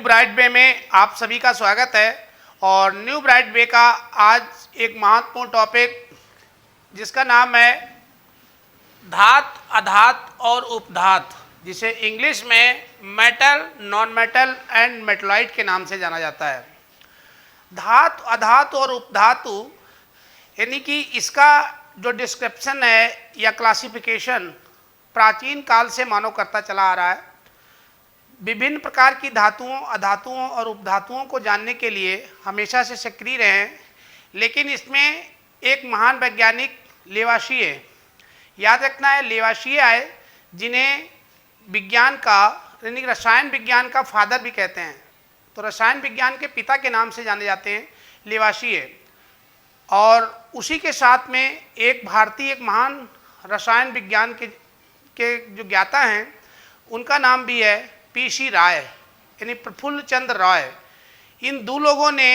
Bright वे में आप सभी का स्वागत है। और न्यू ब्राइट वे का आज एक महत्वपूर्ण टॉपिक जिसका नाम है धात, अधात और उपधात, जिसे इंग्लिश में metal, non metal and metalloid के नाम से जाना जाता है। धात, अधात और उपधातु यानी कि इसका जो डिस्क्रिप्शन है या क्लासिफिकेशन प्राचीन काल से मानव करता चला आ रहा है। विभिन्न प्रकार की धातुओं, अधातुओं और उपधातुओं को जानने के लिए हमेशा से सक्रिय रहे हैं, लेकिन इसमें एक महान वैज्ञानिक लेवाशिये, याद रखना है लेवाशिये आए, जिन्हें विज्ञान का यानी रसायन विज्ञान का फादर भी कहते हैं। तो रसायन विज्ञान के पिता के नाम से जाने जाते हैं लेवाशिये। और उसी के साथ में एक भारतीय, एक महान रसायन विज्ञान के जो ज्ञाता हैं, उनका नाम भी है पीसी राय यानी प्रफुल्ल चंद्र राय। इन दो लोगों ने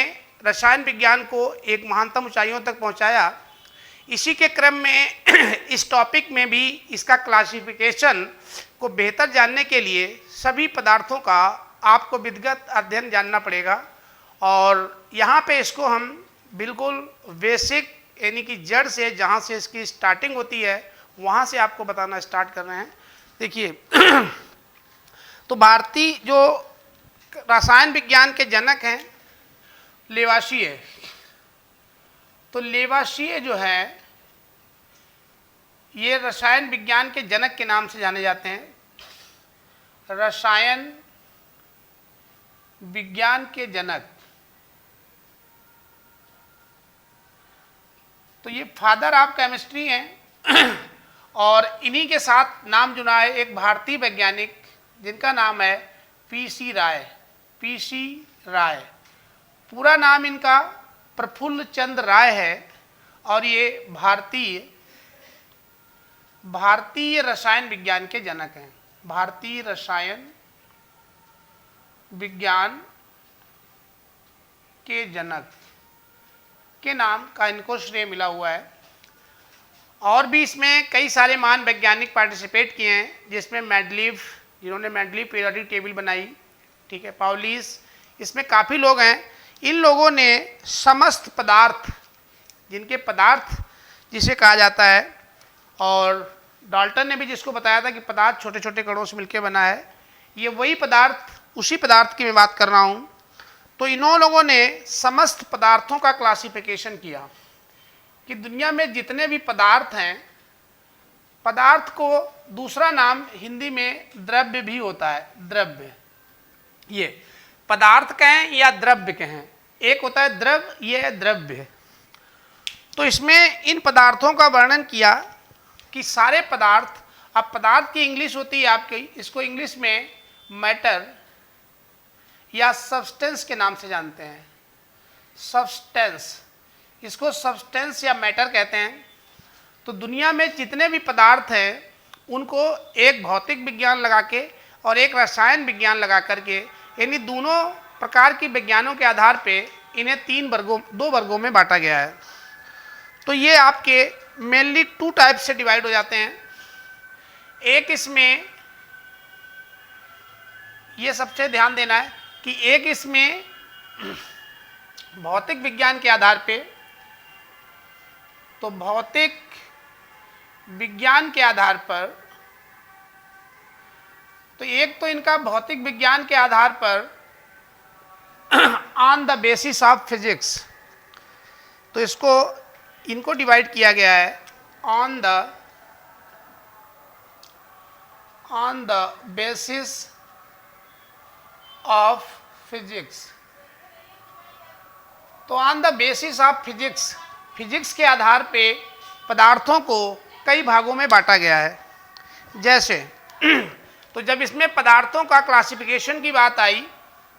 रसायन विज्ञान को एक महानतम ऊंचाइयों तक पहुंचाया। इसी के क्रम में इस टॉपिक में भी इसका क्लासिफिकेशन को बेहतर जानने के लिए सभी पदार्थों का आपको विधिगत अध्ययन जानना पड़ेगा। और यहाँ पे इसको हम बिल्कुल बेसिक यानी कि जड़ से, जहाँ से इसकी स्टार्टिंग होती है, वहाँ से आपको बताना स्टार्ट कर रहे हैं। देखिए तो भारतीय जो रसायन विज्ञान के जनक हैं लेवाशिये, तो लेवाशिये जो है ये रसायन विज्ञान के जनक के नाम से जाने जाते हैं। रसायन विज्ञान के जनक, तो ये फादर ऑफ केमिस्ट्री हैं। और इन्हीं के साथ नाम जुड़ा है एक भारतीय वैज्ञानिक जिनका नाम है पीसी राय। पीसी राय, पूरा नाम इनका प्रफुल्ल चंद्र राय है और ये भारतीय रसायन विज्ञान के जनक हैं। भारतीय रसायन विज्ञान के जनक के नाम का इनको श्रेय मिला हुआ है। और भी इसमें कई सारे महान वैज्ञानिक पार्टिसिपेट किए हैं, जिसमें मेंडलीफ, जिन्होंने मेंडलीफ पीरियोडिक टेबल बनाई, ठीक है, पाउलिस, इसमें काफ़ी लोग हैं। इन लोगों ने समस्त पदार्थ, जिनके पदार्थ जिसे कहा जाता है, और डाल्टन ने भी जिसको बताया था कि पदार्थ छोटे छोटे कणों से मिलकर बना है, ये वही पदार्थ, उसी पदार्थ की मैं बात कर रहा हूँ। तो इन लोगों ने समस्त पदार्थों का क्लासिफिकेशन किया कि दुनिया में जितने भी पदार्थ हैं, पदार्थ को दूसरा नाम हिंदी में द्रव्य भी होता है। द्रव्य, ये पदार्थ कहें या द्रव्य कहें, एक होता है द्रव, ये है द्रव्य। तो इसमें इन पदार्थों का वर्णन किया कि सारे पदार्थ, अब पदार्थ की इंग्लिश होती है आपकी, इसको इंग्लिश में मैटर या सब्सटेंस के नाम से जानते हैं। सब्सटेंस, इसको सब्सटेंस या मैटर कहते हैं। तो दुनिया में जितने भी पदार्थ हैं उनको एक भौतिक विज्ञान लगा के और एक रसायन विज्ञान लगा करके, यानी दोनों प्रकार की विज्ञानों के आधार पे इन्हें दो वर्गों में बांटा गया है। तो ये आपके मेनली टू टाइप से डिवाइड हो जाते हैं। एक इसमें ये सबसे ध्यान देना है कि एक इसमें भौतिक विज्ञान के आधार पे, तो भौतिक विज्ञान के आधार पर, तो एक तो इनका भौतिक विज्ञान के आधार पर on the basis of physics, तो इनको डिवाइड किया गया है on the basis of physics. तो on the basis of physics, physics के आधार पे पदार्थों को कई भागों में बांटा गया है। जैसे तो जब इसमें पदार्थों का क्लासिफिकेशन की बात आई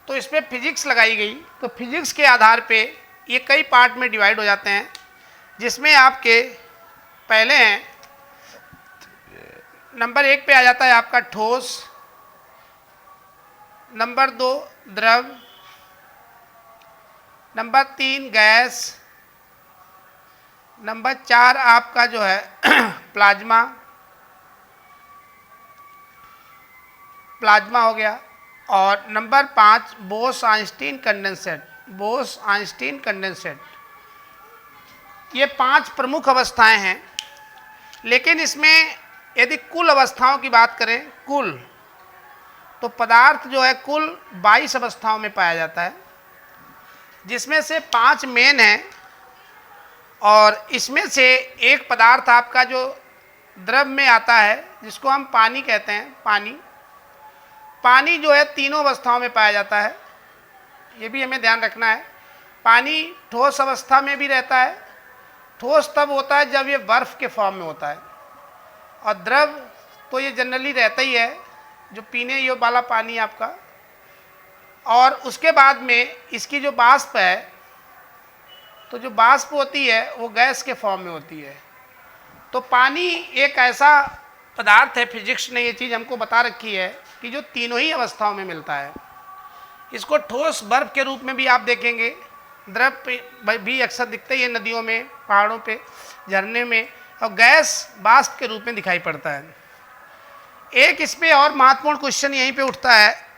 तो इसमें फिजिक्स लगाई गई। तो फिजिक्स के आधार पे ये कई पार्ट में डिवाइड हो जाते हैं, जिसमें आपके पहले हैं, नंबर 1 पे आ जाता है आपका ठोस, नंबर 2 द्रव, नंबर 3 गैस, नंबर 4 आपका जो है प्लाज्मा हो गया, और number 5 Bose-Einstein condensate. Bose-Einstein condensate, ये 5 प्रमुख अवस्थाएं हैं। लेकिन इसमें यदि कुल अवस्थाओं की बात करें, कुल, तो पदार्थ जो है कुल 22 अवस्थाओं में पाया जाता है, जिसमें से 5 मेन हैं। और इसमें से एक पदार्थ आपका जो द्रव में आता है, जिसको हम पानी कहते हैं, पानी। पानी जो है तीनों अवस्थाओं में पाया जाता है, ये भी हमें ध्यान रखना है। पानी ठोस अवस्था में भी रहता है। ठोस तब होता है जब ये बर्फ के फॉर्म में होता है, और द्रव तो ये जनरली रहता ही है, जो पीने ये वाला पानी आपका। और उसके बाद में इसकी जो वाष्प है, तो जो वाष्प होती है वो गैस के फॉर्म में होती है। तो पानी एक ऐसा पदार्थ है, फिजिक्स ने ये चीज़ हमको बता रखी है कि जो तीनों ही अवस्थाओं में मिलता है। इसको ठोस बर्फ के रूप में भी आप देखेंगे, द्रव पे भी अक्सर दिखते ही है, नदियों में, पहाड़ों पे, झरने में, और गैस वाष्प के रूप में दिखाई पड़ता है। एक इस पे और महत्वपूर्ण क्वेश्चन यहीं पे उठता है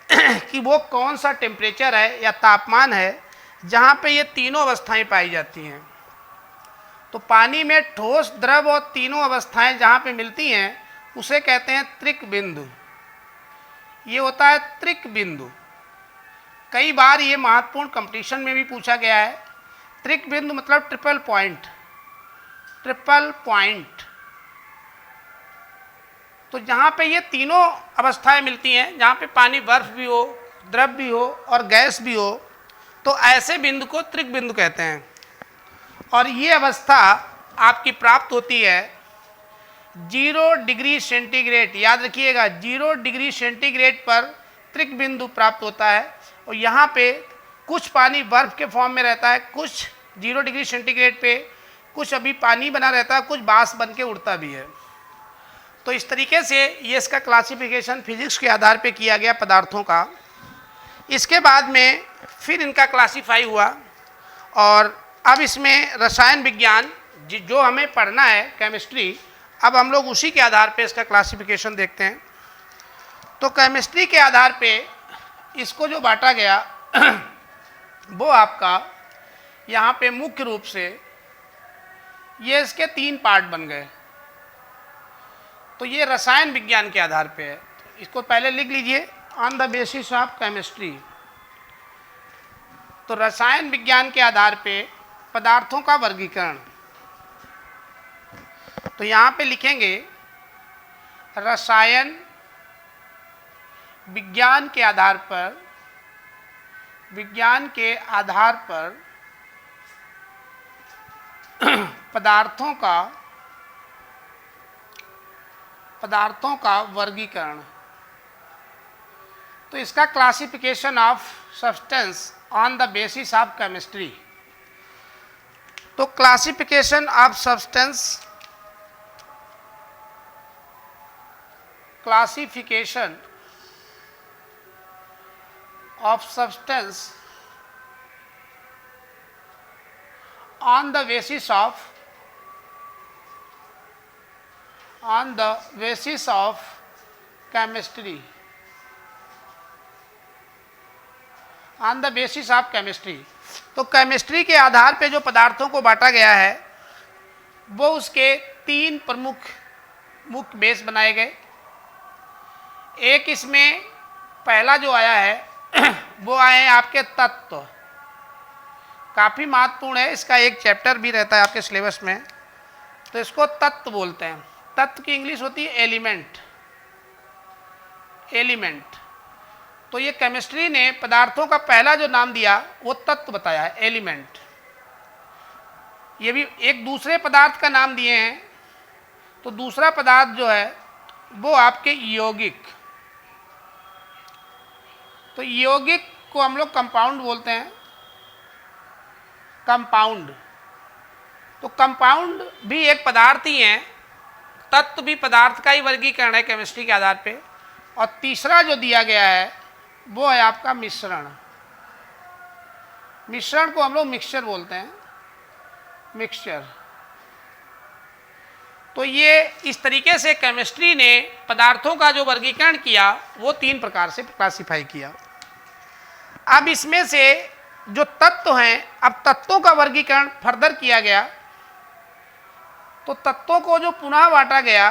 कि वो कौन सा टेम्परेचर है या तापमान है जहाँ पे ये तीनों अवस्थाएं पाई जाती हैं। तो पानी में ठोस, द्रव और तीनों अवस्थाएं जहाँ पे मिलती हैं उसे कहते हैं त्रिक बिंदु। ये होता है त्रिक बिंदु। कई बार ये महत्वपूर्ण कंपटीशन में भी पूछा गया है। त्रिक बिंदु मतलब ट्रिपल पॉइंट, ट्रिपल पॉइंट। तो जहाँ पे ये तीनों अवस्थाएं मिलती हैं, जहाँ पे पानी, बर्फ भी हो, द्रव भी हो और गैस भी हो, तो ऐसे बिंदु को त्रिक बिंदु कहते हैं। और ये अवस्था आपकी प्राप्त होती है 0 डिग्री सेंटीग्रेड। याद रखिएगा, 0 डिग्री सेंटीग्रेड पर त्रिक बिंदु प्राप्त होता है। और यहाँ पे कुछ पानी बर्फ के फॉर्म में रहता है, कुछ 0 डिग्री सेंटीग्रेड पे कुछ अभी पानी बना रहता है, कुछ बाष्प बन के उड़ता भी है। तो इस तरीके से ये इसका क्लासिफिकेशन फिजिक्स के आधार पे किया गया पदार्थों का। इसके बाद में फिर इनका क्लासीफाई हुआ, और अब इसमें रसायन विज्ञान जो हमें पढ़ना है, केमिस्ट्री, अब हम लोग उसी के आधार पे इसका क्लासिफिकेशन देखते हैं। तो केमिस्ट्री के आधार पे इसको जो बांटा गया वो आपका यहाँ पे मुख्य रूप से ये इसके 3 पार्ट बन गए। तो ये रसायन विज्ञान के आधार पे है। इसको पहले लिख लीजिए, on the basis of chemistry. तो रसायन विज्ञान के आधार पे पदार्थों का वर्गीकरण। तो यहाँ पे लिखेंगे रसायन विज्ञान के आधार पर, विज्ञान के आधार पर पदार्थों का वर्गीकरण। तो इसका classification of substance on the basis of chemistry. तो classification of substance, classification of substance on the basis of chemistry, on the basis of chemistry। तो केमिस्ट्री के आधार पे जो पदार्थों को बांटा गया है वो उसके 3 प्रमुख मुख्य बेस बनाए गए। एक इसमें पहला जो आया है वो आए हैं आपके तत्व। काफ़ी महत्वपूर्ण है, इसका एक चैप्टर भी रहता है आपके सिलेबस में। तो इसको तत्व बोलते हैं। तत्व की इंग्लिश होती है एलिमेंट, एलिमेंट। तो ये केमिस्ट्री ने पदार्थों का पहला जो नाम दिया वो तत्व बताया है, एलिमेंट। ये भी एक दूसरे पदार्थ का नाम दिए हैं। तो दूसरा पदार्थ जो है वो आपके यौगिक। तो यौगिक को हम लोग कंपाउंड बोलते हैं, कंपाउंड। तो कंपाउंड भी एक पदार्थ ही है, तत्व भी पदार्थ का ही वर्गीकरण है केमिस्ट्री के आधार पे। और तीसरा जो दिया गया है वो है आपका मिश्रण। मिश्रण को हम लोग मिक्सचर बोलते हैं, मिक्सचर। तो ये इस तरीके से केमिस्ट्री ने पदार्थों का जो वर्गीकरण किया वो 3 प्रकार से क्लासिफाई किया। अब इसमें से जो तत्व हैं, अब तत्वों का वर्गीकरण फर्दर किया गया, तो तत्वों को जो पुनः बांटा गया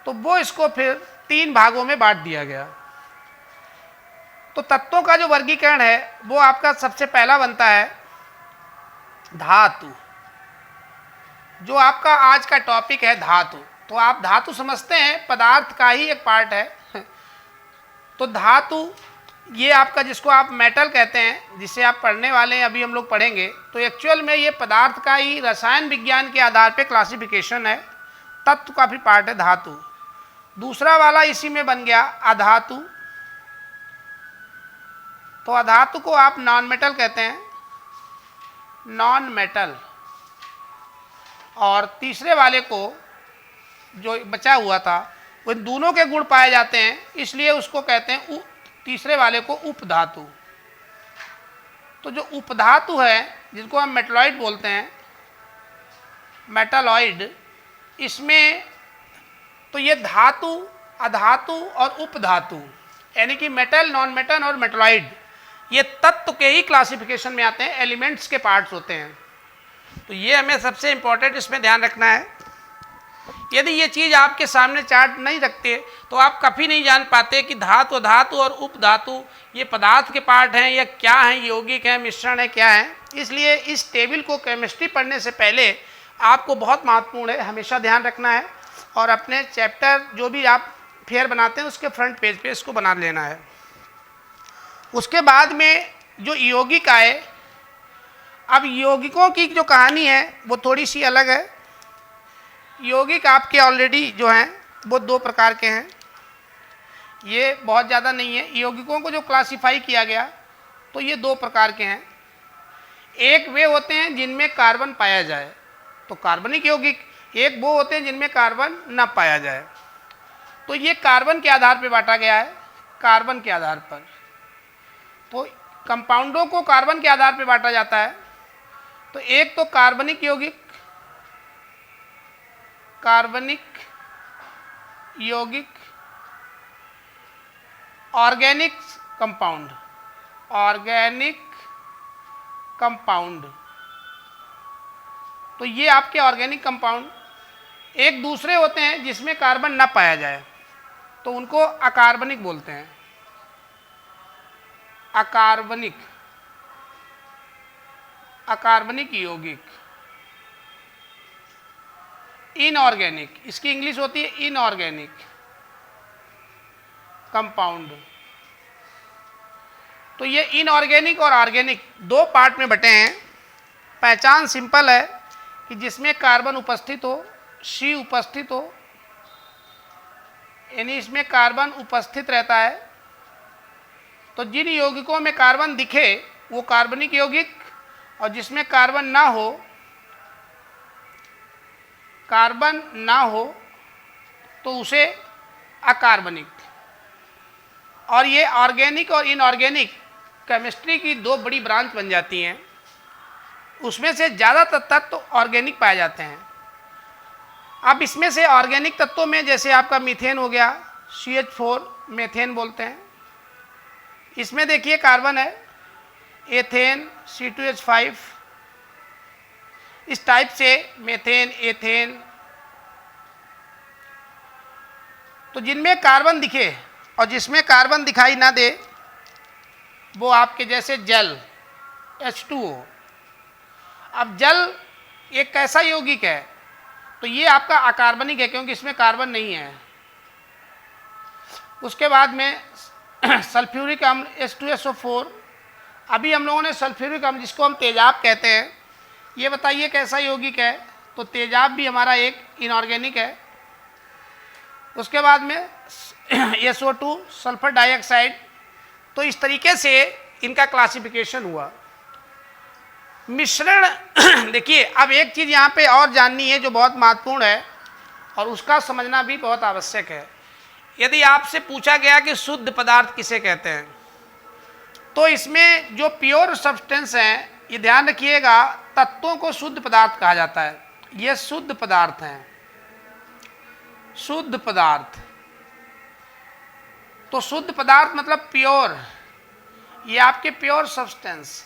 तो वो इसको फिर 3 भागों में बांट दिया गया। तो तत्वों का जो वर्गीकरण है वो आपका सबसे पहला बनता है धातु, जो आपका आज का टॉपिक है धातु। तो आप धातु समझते हैं पदार्थ का ही एक पार्ट है। तो धातु ये आपका जिसको आप मेटल कहते हैं, जिसे आप पढ़ने वाले हैं, अभी हम लोग पढ़ेंगे, तो एक्चुअल में ये पदार्थ का ही रसायन विज्ञान के आधार पे क्लासिफिकेशन है, तत्व का भी पार्ट है धातु। दूसरा वाला इसी में बन गया अधातु, तो अधातु को आप नॉन मेटल कहते हैं, नॉन मेटल। और तीसरे वाले को जो बचा हुआ था वो दोनों के गुण पाए जाते हैं, इसलिए उसको कहते हैं तीसरे वाले को उपधातु। तो जो उपधातु है जिसको हम मेटलॉइड बोलते हैं, मेटालॉइड, इसमें तो ये धातु, अधातु और उपधातु यानी कि मेटल, नॉन मेटल और मेटलॉइड ये तत्व के ही क्लासिफिकेशन में आते हैं, एलिमेंट्स के पार्ट्स होते हैं। तो ये हमें सबसे इम्पोर्टेंट इसमें ध्यान रखना है। यदि ये चीज़ आपके सामने चार्ट नहीं रखते तो आप कभी नहीं जान पाते कि धातु, अधातु और उपधातु ये पदार्थ के पार्ट हैं या क्या हैं, यौगिक हैं, मिश्रण है, क्या है। इसलिए इस टेबल को केमिस्ट्री पढ़ने से पहले आपको बहुत महत्वपूर्ण है, हमेशा ध्यान रखना है और अपने चैप्टर जो भी आप फेयर बनाते हैं उसके फ्रंट पेज पे इसको बना लेना है। उसके बाद में जो यौगिक आए, अब यौगिकों की जो कहानी है वो थोड़ी सी अलग है। यौगिक आपके ऑलरेडी जो हैं वो 2 प्रकार के हैं, ये बहुत ज़्यादा नहीं है। यौगिकों को जो क्लासिफाई किया गया तो ये 2 प्रकार के हैं। एक वे होते हैं जिनमें कार्बन पाया जाए, तो कार्बनिक यौगिक। एक वो होते हैं जिनमें कार्बन न पाया जाए। तो ये कार्बन के आधार पर बांटा गया है, कार्बन के आधार पर। तो कंपाउंडों को कार्बन के आधार पर बांटा जाता है। तो एक तो कार्बनिक यौगिक, कार्बनिक यौगिक, ऑर्गेनिक कंपाउंड, ऑर्गेनिक कंपाउंड। तो ये आपके ऑर्गेनिक कंपाउंड। एक दूसरे होते हैं जिसमें कार्बन न पाया जाए, तो उनको अकार्बनिक बोलते हैं, अकार्बनिक, अकार्बनिक यौगिक। इनऑर्गेनिक, इसकी इंग्लिश होती है इनऑर्गेनिक कंपाउंड। तो ये इनऑर्गेनिक और ऑर्गेनिक 2 पार्ट में बटे हैं। पहचान सिंपल है कि जिसमें कार्बन उपस्थित हो, सी उपस्थित हो, यानी इसमें कार्बन उपस्थित रहता है। तो जिन यौगिकों में कार्बन दिखे वो कार्बनिक यौगिक, और जिसमें कार्बन ना हो, कार्बन ना हो तो उसे अकार्बनिक। और ये ऑर्गेनिक और इनऑर्गेनिक केमिस्ट्री की 2 बड़ी ब्रांच बन जाती हैं। उसमें से ज़्यादातर तत्व ऑर्गेनिक पाए जाते हैं। अब इसमें से ऑर्गेनिक तत्वों में जैसे आपका मीथेन हो गया, CH4 मेथेन बोलते हैं। इसमें देखिए कार्बन है, एथेन, C2H5, इस टाइप से मेथेन, एथेन। तो जिनमें कार्बन दिखे और जिसमें कार्बन दिखाई ना दे वो आपके जैसे जल, H2O। अब जल एक कैसा यौगिक है, तो ये आपका अकार्बनिक है क्योंकि इसमें कार्बन नहीं है। उसके बाद में सल्फ्यूरिक अम्ल H2SO4। अभी हम लोगों ने सल्फ्यूरिक अम्ल जिसको हम तेजाब कहते हैं, ये बताइए कैसा यौगिक है। तो तेजाब भी हमारा एक इनऑर्गेनिक है। उसके बाद में SO2 सल्फर डाइऑक्साइड। तो इस तरीके से इनका क्लासिफिकेशन हुआ। मिश्रण देखिए, अब एक चीज़ यहाँ पे और जाननी है जो बहुत महत्वपूर्ण है और उसका समझना भी बहुत आवश्यक है। यदि आपसे पूछा गया कि शुद्ध पदार्थ किसे कहते हैं, तो इसमें जो प्योर सब्सटेंस हैं, ये ध्यान रखिएगा, तत्वों को शुद्ध पदार्थ कहा जाता है। ये शुद्ध पदार्थ हैं। शुद्ध पदार्थ। तो शुद्ध पदार्थ मतलब प्योर, ये आपके प्योर सब्सटेंस।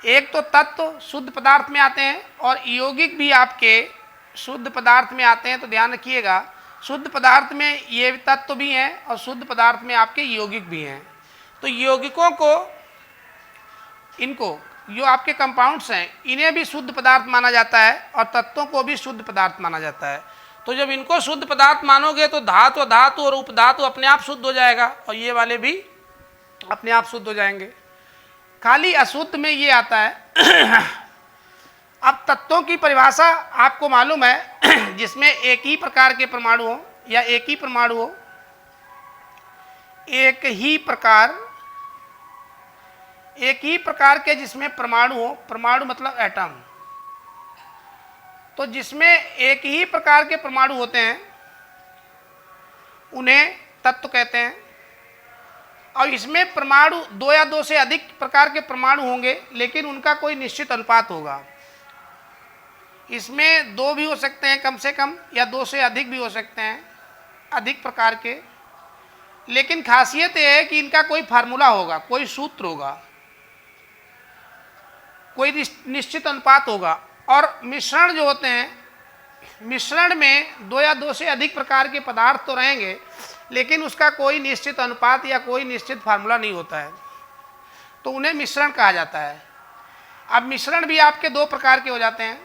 एक तो तत्व शुद्ध पदार्थ में आते हैं और यौगिक भी आपके शुद्ध पदार्थ में आते हैं। तो ध्यान रखिएगा, शुद्ध पदार्थ में ये तत्व भी हैं और शुद्ध पदार्थ में आपके यौगिक भी हैं। तो यौगिकों को, इनको जो आपके कंपाउंड्स हैं, इन्हें भी शुद्ध पदार्थ माना जाता है और तत्वों को भी शुद्ध पदार्थ माना जाता है। तो जब इनको शुद्ध पदार्थ मानोगे तो धातु, धातु और उपधातु अपने आप शुद्ध हो जाएगा और ये वाले भी अपने आप शुद्ध हो जाएंगे। खाली अशुद्ध में ये आता है। अब तत्वों की परिभाषा आपको मालूम है, जिसमें एक ही प्रकार के परमाणु हो या एक ही परमाणु हो, एक ही प्रकार के जिसमें परमाणु हो, परमाणु मतलब एटम। तो जिसमें एक ही प्रकार के परमाणु होते हैं उन्हें तत्व कहते हैं। और इसमें परमाणु दो या दो से अधिक प्रकार के परमाणु होंगे, लेकिन उनका कोई निश्चित अनुपात होगा। इसमें दो भी हो सकते हैं कम से कम, या दो से अधिक भी हो सकते हैं, अधिक प्रकार के। लेकिन खासियत यह है कि इनका कोई फार्मूला होगा, कोई सूत्र होगा, कोई निश्चित अनुपात होगा। और मिश्रण जो होते हैं, मिश्रण में दो या दो से अधिक प्रकार के पदार्थ तो रहेंगे, लेकिन उसका कोई निश्चित अनुपात या कोई निश्चित फार्मूला नहीं होता है, तो उन्हें मिश्रण कहा जाता है। अब मिश्रण भी आपके दो प्रकार के हो जाते हैं,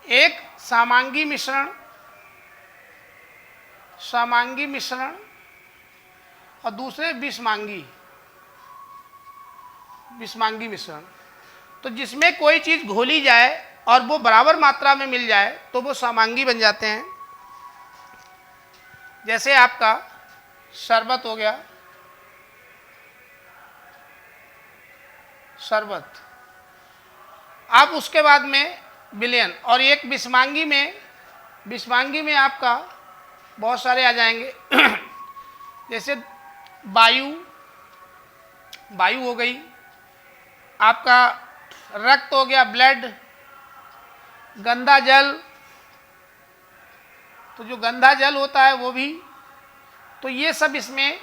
एक समांगी मिश्रण, समांगी मिश्रण, और दूसरे विषमांगी, विषमांगी मिश्रण। तो जिसमें कोई चीज घोली जाए और वो बराबर मात्रा में मिल जाए तो वो समांगी बन जाते हैं। जैसे आपका शरबत हो गया, शरबत। अब उसके बाद में विलयन, और एक विषमांगी में आपका बहुत सारे आ जाएंगे। जैसे वायु हो गई, आपका रक्त हो गया, ब्लड, गंदा जल, तो जो गंदा जल होता है वो भी, तो ये सब इसमें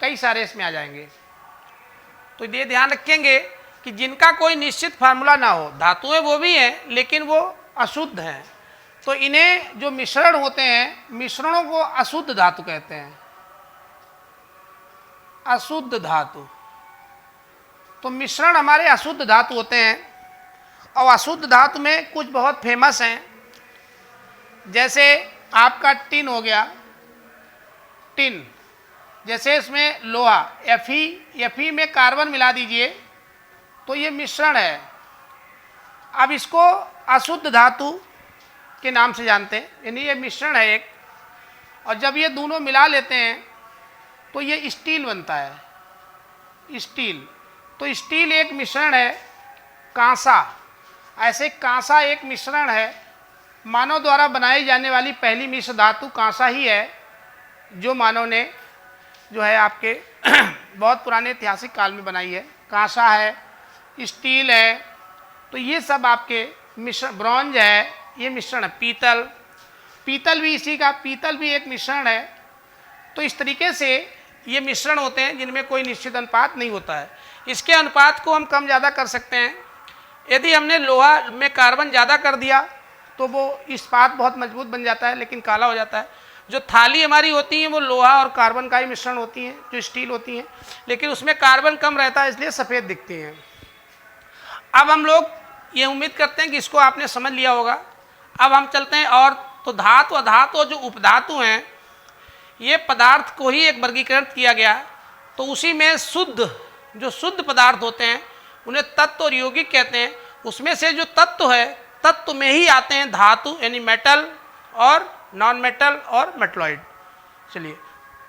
कई सारे इसमें आ जाएंगे। तो ये ध्यान रखेंगे कि जिनका कोई निश्चित फार्मूला ना हो, धातुएं वो भी हैं लेकिन वो अशुद्ध हैं, तो इन्हें जो मिश्रण होते हैं, मिश्रणों को अशुद्ध धातु कहते हैं, अशुद्ध धातु। तो मिश्रण हमारे अशुद्ध धातु होते हैं। और अशुद्ध धातु में कुछ बहुत फेमस हैं, जैसे आपका टिन हो गया, टिन। जैसे इसमें लोहा, Fe में कार्बन मिला दीजिए तो ये मिश्रण है। अब इसको अशुद्ध धातु के नाम से जानते हैं, यानी ये मिश्रण है एक। और जब ये दोनों मिला लेते हैं तो ये स्टील बनता है, स्टील। तो स्टील एक मिश्रण है। कांसा, ऐसे कांसा एक मिश्रण है। मानव द्वारा बनाई जाने वाली पहली मिश्र धातु कांसा ही है, जो मानव ने जो है आपके बहुत पुराने ऐतिहासिक काल में बनाई है। कांसा है, स्टील है, तो ये सब आपके मिश्रण। ब्रॉन्ज है, ये मिश्रण है। पीतल भी इसी का, पीतल भी एक मिश्रण है। तो इस तरीके से ये मिश्रण होते हैं जिनमें कोई निश्चित अनुपात नहीं होता है। इसके अनुपात को हम कम ज़्यादा कर सकते हैं। यदि हमने लोहा में कार्बन ज़्यादा कर दिया तो वो इस्पात बहुत मजबूत बन जाता है, लेकिन काला हो जाता है। जो थाली हमारी होती है वो लोहा और कार्बन का ही मिश्रण होती हैं, जो स्टील होती हैं, लेकिन उसमें कार्बन कम रहता है, इसलिए सफ़ेद दिखती हैं। अब हम लोग ये उम्मीद करते हैं कि इसको आपने समझ लिया होगा। अब हम चलते हैं और, तो धातु, अधातु और जो उपधातु हैं, ये पदार्थ को ही एक वर्गीकरण किया गया। तो उसी में शुद्ध, जो शुद्ध पदार्थ होते हैं उन्हें तत्व और यौगिक कहते हैं। उसमें से जो तत्व है, तत्व में ही आते हैं धातु, यानी मेटल और नॉन मेटल और मेटलॉइड। चलिए,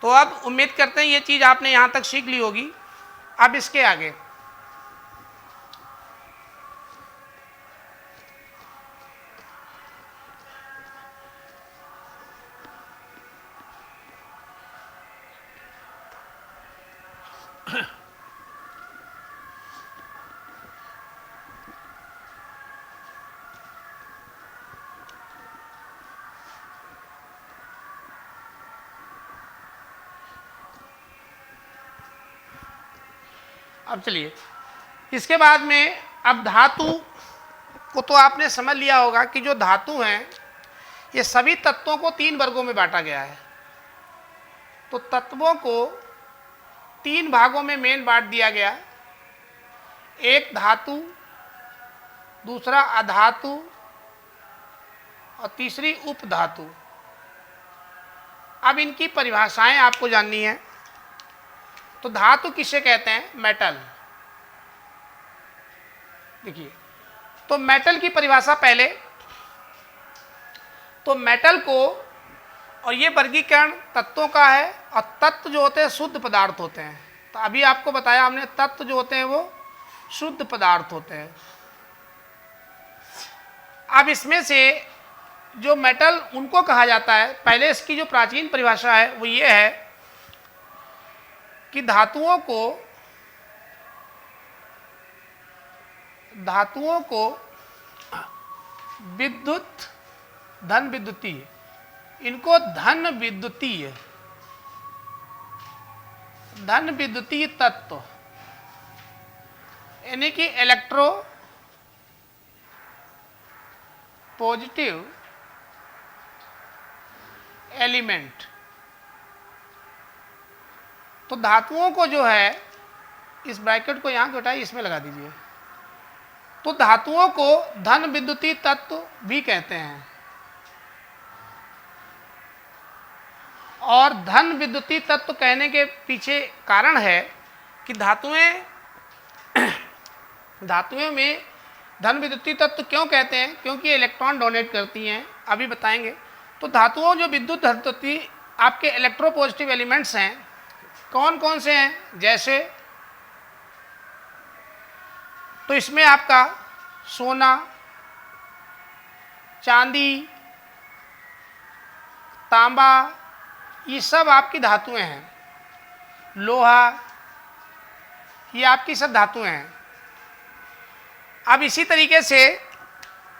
तो अब उम्मीद करते हैं ये चीज़ आपने यहाँ तक सीख ली होगी। अब इसके आगे अब चलिए, इसके बाद में अब धातु को तो आपने समझ लिया होगा कि जो धातु हैं ये सभी तत्वों को 3 वर्गों में बांटा गया है। तो तत्वों को 3 भागों में मेन बांट दिया गया, एक धातु, दूसरा अधातु और तीसरी उपधातु। अब इनकी परिभाषाएं आपको जाननी है। तो धातु किसे कहते हैं? मेटल। देखिए, तो मेटल की परिभाषा पहले, तो मेटल को, और ये वर्गीकरण तत्वों का है, और तत्व जो होते हैं शुद्ध पदार्थ होते हैं। तो अभी आपको बताया हमने, तत्व जो होते हैं वो शुद्ध पदार्थ होते हैं। अब इसमें से जो मेटल उनको कहा जाता है, पहले इसकी जो प्राचीन परिभाषा है वो ये है कि धातुओं को विद्युत, धन विद्युतीय, इनको धन विद्युतीय तत्व यानी कि इलेक्ट्रो पॉजिटिव एलिमेंट। तो धातुओं को जो है, इस ब्रैकेट को यहां हटाइए, इसमें लगा दीजिए। तो धातुओं को धन विद्युतीय तत्व भी कहते हैं। और धन विद्युतीय तत्व कहने के पीछे कारण है कि धातुओं में धन विद्युतीय तत्व क्यों कहते हैं? क्योंकि इलेक्ट्रॉन डोनेट करती हैं, अभी बताएंगे। तो धातुओं जो विद्युत धर्ती आपके इलेक्ट्रोपॉजिटिव एलिमेंट्स हैं, कौन कौन से हैं? जैसे, तो इसमें आपका सोना, चांदी, तांबा, ये सब आपकी धातुएं हैं। लोहा, ये आपकी सब धातुएं हैं। अब इसी तरीके से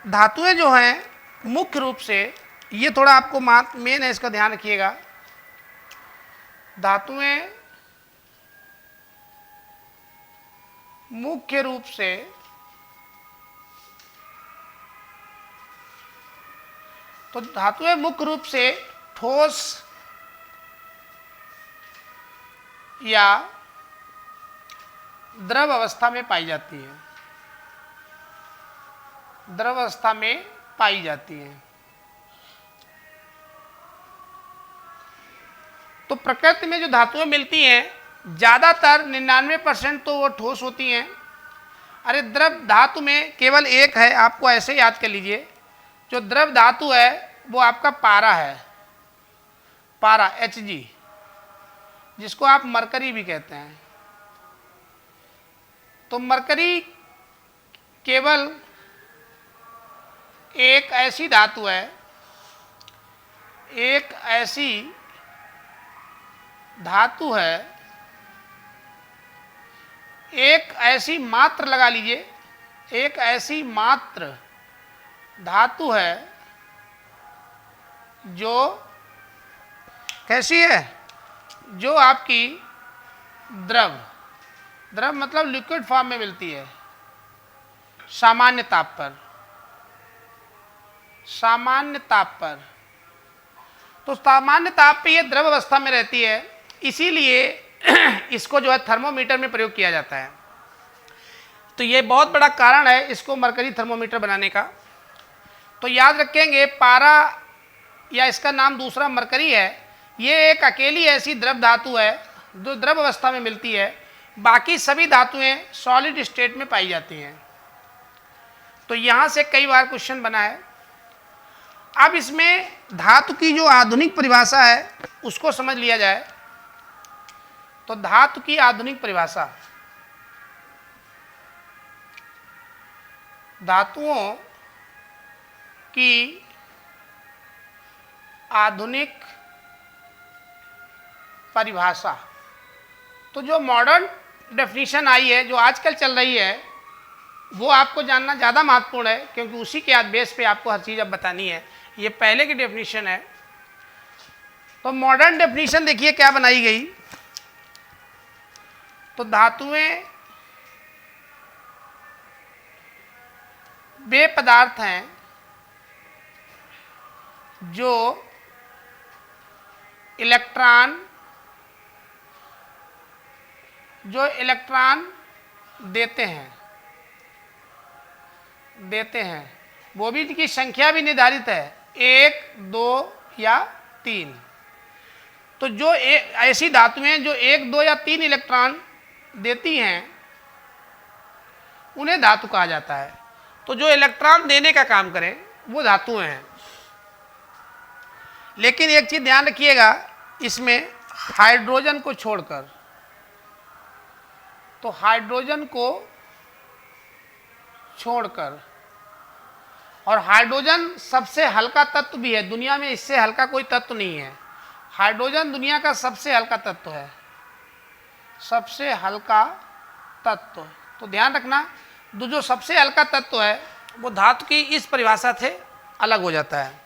धातुएं जो हैं मुख्य रूप से, ये थोड़ा आपको मेन है, इसका ध्यान रखिएगा। धातुएं मुख्य रूप से ठोस या द्रव अवस्था में पाई जाती है। द्रव अवस्था में पाई जाती है। तो प्रकृति में जो धातुएं मिलती हैं, ज़्यादातर 99% तो वो ठोस होती हैं। अरे द्रव धातु में केवल एक है, आपको ऐसे याद कर लीजिए। जो द्रव धातु है वो आपका पारा है, पारा Hg, जिसको आप मरकरी भी कहते हैं। तो मरकरी केवल एक ऐसी धातु है, एक ऐसी धातु है, एक ऐसी मात्र, लगा लीजिए, एक ऐसी मात्र धातु है जो कैसी है? जो आपकी द्रव मतलब लिक्विड फॉर्म में मिलती है, सामान्य ताप पर। तो सामान्य ताप पे ये द्रव अवस्था में रहती है, इसीलिए इसको जो है थर्मोमीटर में प्रयोग किया जाता है। तो ये बहुत बड़ा कारण है इसको मरकरी थर्मोमीटर बनाने का। तो याद रखेंगे, पारा या इसका नाम दूसरा मरकरी है, ये एक अकेली ऐसी द्रव धातु है जो द्रव अवस्था में मिलती है। बाकी सभी धातुएं सॉलिड स्टेट में पाई जाती हैं। तो यहाँ से कई बार क्वेश्चन बना है। अब इसमें धातु की जो आधुनिक परिभाषा है उसको समझ लिया जाए। तो धातु की आधुनिक परिभाषा, धातुओं की आधुनिक परिभाषा, तो जो मॉडर्न डेफिनेशन आई है, जो आजकल चल रही है, वो आपको जानना ज़्यादा महत्वपूर्ण है, क्योंकि उसी के बेस पे आपको हर चीज़ अब बतानी है। ये पहले की डेफिनेशन है। तो मॉडर्न डेफिनेशन देखिए क्या बनाई गई। तो धातुएं वे पदार्थ हैं जो इलेक्ट्रॉन देते हैं वो भी की संख्या भी निर्धारित है, 1, 2 या 3। तो जो ऐसी धातुएं जो 1, 2 या 3 इलेक्ट्रॉन देती हैं उन्हें धातु कहा जाता है। तो जो इलेक्ट्रॉन देने का काम करें वो धातुएं हैं। लेकिन एक चीज ध्यान रखिएगा, इसमें हाइड्रोजन को छोड़कर, तो हाइड्रोजन को छोड़कर, और हाइड्रोजन सबसे हल्का तत्व भी है दुनिया में, इससे हल्का कोई तत्व नहीं है। हाइड्रोजन दुनिया का सबसे हल्का तत्व है, सबसे हल्का तत्व। तो ध्यान रखना, जो सबसे हल्का तत्व है वो धातु की इस परिभाषा से अलग हो जाता है।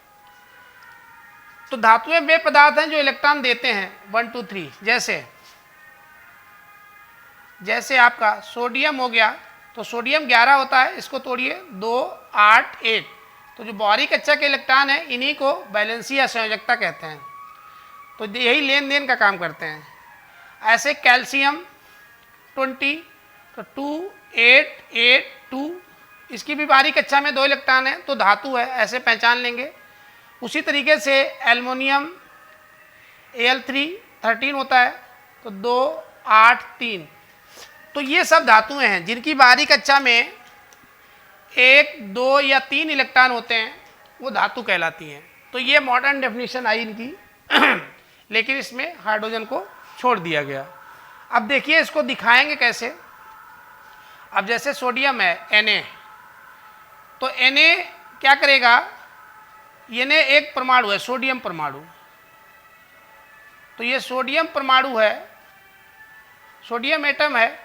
तो धातुएं वे पदार्थ हैं जो इलेक्ट्रॉन देते हैं 1, 2, 3। जैसे आपका सोडियम हो गया, तो सोडियम 11 होता है, इसको तोड़िए 2, 8, 1। तो जो बारीक कक्षा के इलेक्ट्रॉन है इन्हीं को वैलेंसी या संयोजकता कहते हैं। तो यही लेन देन का काम करते हैं। ऐसे कैल्शियम 20, तो 2, 8, 8, 2, इसकी भी बारीक कक्षा में 2 इलेक्ट्रॉन है तो धातु है, ऐसे पहचान लेंगे। उसी तरीके से एल्युमिनियम Al3 13 होता है, तो 2, 8, 3। तो ये सब धातुएं हैं जिनकी बारीक कक्षा में 1, 2 या 3 इलेक्ट्रॉन होते हैं, वो धातु कहलाती हैं। तो ये मॉडर्न डेफिनेशन आई इनकी लेकिन इसमें हाइड्रोजन को छोड़ दिया गया। अब देखिए इसको दिखाएंगे कैसे। अब जैसे सोडियम है Na, तो Na क्या करेगा, ये ने एक परमाणु है, सोडियम परमाणु। तो ये सोडियम परमाणु है, सोडियम एटम है।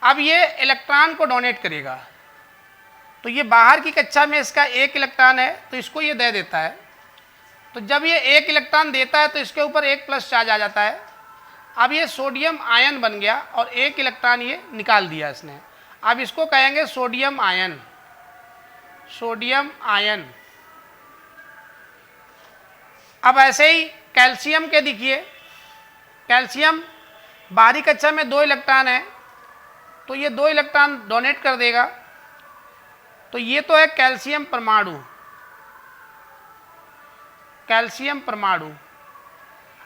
अब ये इलेक्ट्रॉन को डोनेट करेगा, तो ये बाहर की कक्षा में इसका 1 इलेक्ट्रॉन है तो इसको ये दे देता है। तो जब ये 1 इलेक्ट्रॉन देता है तो इसके ऊपर 1 प्लस चार्ज आ जाता है। अब ये सोडियम आयन बन गया और 1 इलेक्ट्रॉन ये निकाल दिया इसने। अब इसको कहेंगे सोडियम आयन, सोडियम आयन। अब ऐसे ही कैल्शियम के देखिए, कैल्शियम बारीक कक्षा में 2 इलेक्ट्रॉन है तो ये 2 इलेक्ट्रॉन डोनेट कर देगा। तो ये तो है कैल्शियम परमाणु, कैल्शियम परमाणु।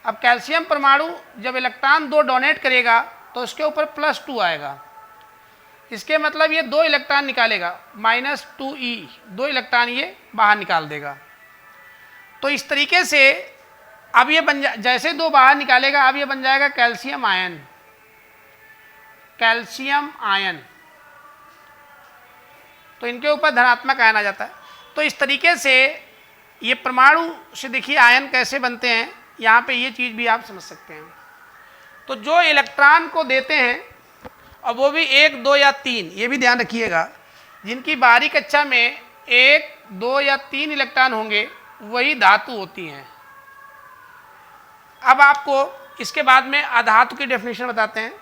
अब कैल्शियम परमाणु जब इलेक्ट्रॉन 2 डोनेट करेगा तो उसके ऊपर +2 आएगा। इसके मतलब ये 2 इलेक्ट्रॉन निकालेगा, -2e, 2 इलेक्ट्रॉन ये बाहर निकाल देगा। तो इस तरीके से अब ये जैसे 2 बाहर निकालेगा, अब ये बन जाएगा कैल्शियम आयन, कैल्शियम आयन। तो इनके ऊपर धनात्मक आयन आ जाता है। तो इस तरीके से ये परमाणु से देखिए आयन कैसे बनते हैं, यहाँ पे ये चीज़ भी आप समझ सकते हैं। तो जो इलेक्ट्रॉन को देते हैं, और वो भी 1, 2 या 3, ये भी ध्यान रखिएगा, जिनकी बारीक कक्षा में 1, 2 या 3 इलेक्ट्रॉन होंगे वही धातु होती हैं। अब आपको इसके बाद में अधातु की डेफिनेशन बताते हैं।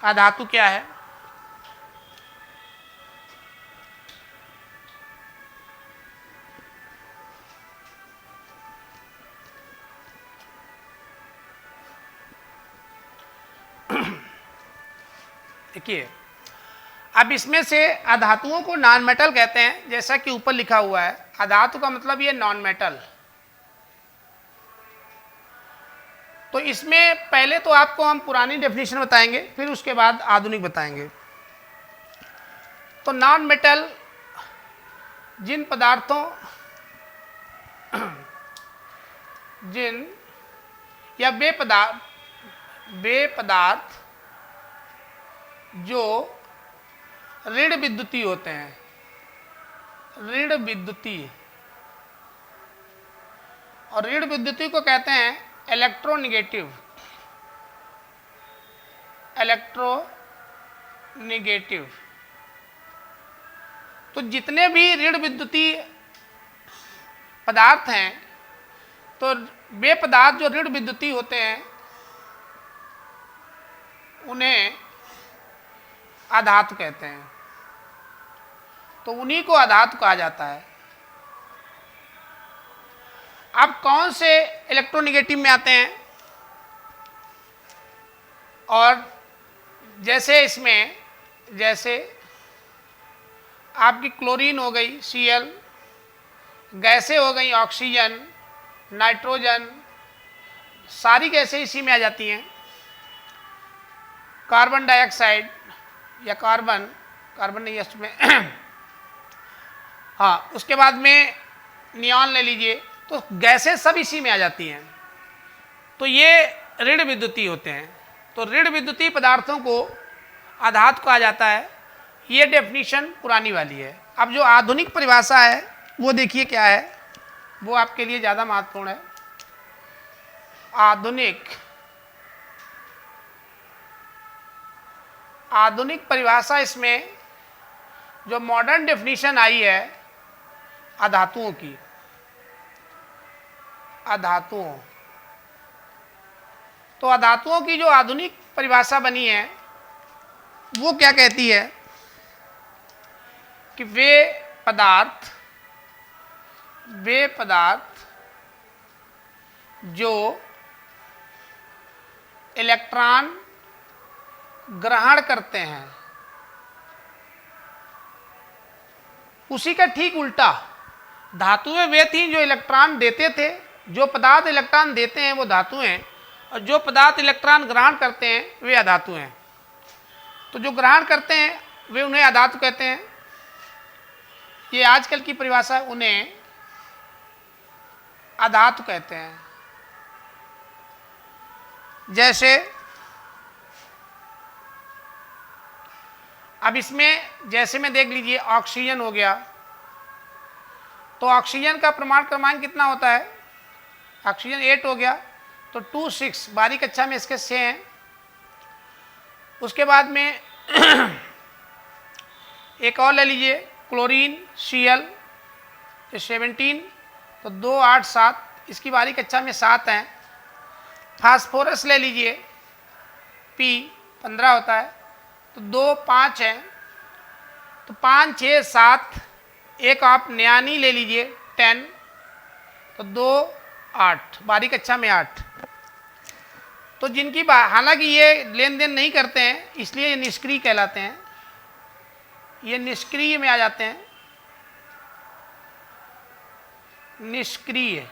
अधातु क्या है? देखिए, अब इसमें से अधातुओं को नॉन मेटल कहते हैं, जैसा कि ऊपर लिखा हुआ है। अधातु का मतलब ये नॉन मेटल। तो इसमें पहले तो आपको हम पुरानी डेफिनेशन बताएंगे, फिर उसके बाद आधुनिक बताएंगे। तो नॉन मेटल जिन पदार्थों जिन या वे पदार्थ जो ऋण विद्युतीय होते हैं, ऋण विद्युतीय, और ऋण विद्युतीय को कहते हैं इलेक्ट्रोनेगेटिव, इलेक्ट्रोनेगेटिव। तो जितने भी ऋण विद्युतीय पदार्थ हैं, तो वे पदार्थ जो ऋण विद्युतीय होते हैं उन्हें अधातु कहते हैं। तो तो उन्हीं को अधातु कहा जाता है। अब कौन से इलेक्ट्रोनेगेटिव में आते हैं, और जैसे इसमें जैसे आपकी क्लोरीन हो गई Cl, गैसें हो गई ऑक्सीजन, नाइट्रोजन, सारी गैसें इसी में आ जाती हैं। कार्बन डाइऑक्साइड या कार्बन नहीं है इसमें हाँ, उसके बाद में नियॉन ले लीजिए, तो गैसें सब इसी में आ जाती हैं। तो ये ऋण विद्युतीय होते हैं। तो ऋण विद्युतीय पदार्थों को अधातु कहा जाता है। ये डेफिनेशन पुरानी वाली है। अब जो आधुनिक परिभाषा है वो देखिए क्या है, वो आपके लिए ज़्यादा महत्वपूर्ण है। आधुनिक परिभाषा, इसमें जो मॉडर्न डेफिनेशन आई है अधातुओं की, तो अधातुओं की जो आधुनिक परिभाषा बनी है वो क्या कहती है कि वे पदार्थ जो इलेक्ट्रॉन ग्रहण करते हैं, उसी का ठीक उल्टा धातुएं वे थी जो इलेक्ट्रॉन देते थे। जो पदार्थ इलेक्ट्रॉन देते हैं वो धातु हैं, और जो पदार्थ इलेक्ट्रॉन ग्रहण करते हैं वे अधातु हैं। तो जो ग्रहण करते हैं वे उन्हें अधातु कहते हैं। ये आजकल की परिभाषा, उन्हें अधातु कहते हैं। जैसे अब इसमें जैसे में देख लीजिए ऑक्सीजन हो गया, तो ऑक्सीजन का परमाणु क्रमांक कितना होता है, ऑक्सीजन 8 हो गया, तो 2 6 बारीक कक्षा में इसके 6 हैं। उसके बाद में एक और ले लीजिए क्लोरीन Cl, 17, तो 2 8 7, इसकी बारीक कक्षा में 7 हैं। फास्फोरस ले लीजिए P, 15 होता है, तो 2 5 हैं, तो 5 6 7, एक आप न्यानी ले लीजिए 10, तो 2 8, बारीक कक्षा में 8। तो जिनकी हालांकि ये लेन देन नहीं करते हैं इसलिए ये निष्क्रिय कहलाते हैं, ये निष्क्रिय में आ जाते हैं। निष्क्रिय,